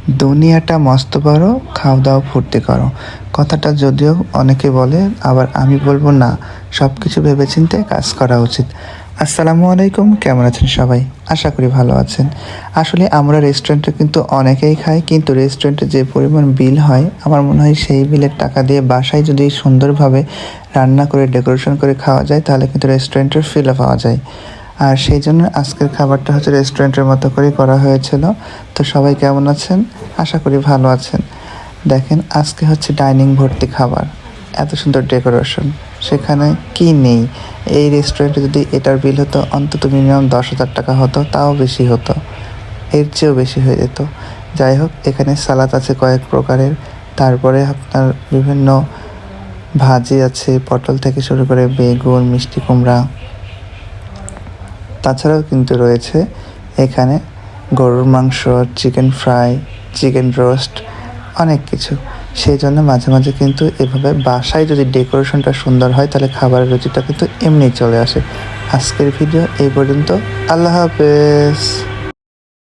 দুনিয়াটা মস্ত বড়, খাও দাও ফুর্তি করো। কথাটা যদিও অনেকে বলে, আবার আমি বলবো না, সব কিছু ভেবেচিন্তে কাজ করা উচিত। আসসালামু আলাইকুম, কেমন আছেন সবাই? আশা করি ভালো আছেন। আসলে আমরা রেস্টুরেন্টে কিন্তু অনেকেই খাই, কিন্তু রেস্টুরেন্টে যে পরিমাণ বিল হয়, আমার মনে হয় সেই বিলের টাকা দিয়ে বাসায় যদি সুন্দরভাবে রান্না করে ডেকোরেশন করে খাওয়া যায়, তাহলে কিন্তু রেস্টুরেন্টের ফিলও পাওয়া যায়। আর সেই জন্য আজকের খাবারটা হচ্ছে রেস্টুরেন্টের মতো করেই করা হয়েছিল। তো সবাই কেমন আছেন? আশা করি ভালো আছেন। দেখেন, আজকে হচ্ছে ডাইনিং ভর্তি খাবার, এত সুন্দর ডেকোরেশন, সেখানে কি নেই? এই রেস্টুরেন্টে যদি এটার বিল হতো অন্তত মিনিমাম 10,000 টাকা হতো, তাও বেশি হতো, এর চেয়েও বেশি হয়ে যেত। যাই হোক, এখানে সালাদ আছে কয়েক প্রকারের, তারপরে আপনার বিভিন্ন ভাজি আছে, পটল থেকে শুরু করে বেগুন, মিষ্টি কুমড়া। তাছাড়াও কিন্তু রয়েছে এখানে গরুর মাংস, চিকেন ফ্রাই, চিকেন রোস্ট, অনেক কিছু। সেই জন্য মাঝে মাঝে কিন্তু এভাবে বাসায় যদি ডেকোরেশনটা সুন্দর হয়, তাহলে খাবারের রুচিটা কিন্তু এমনিই চলে আসে। আজকের ভিডিও এই পর্যন্ত। আল্লাহ হাফেজ।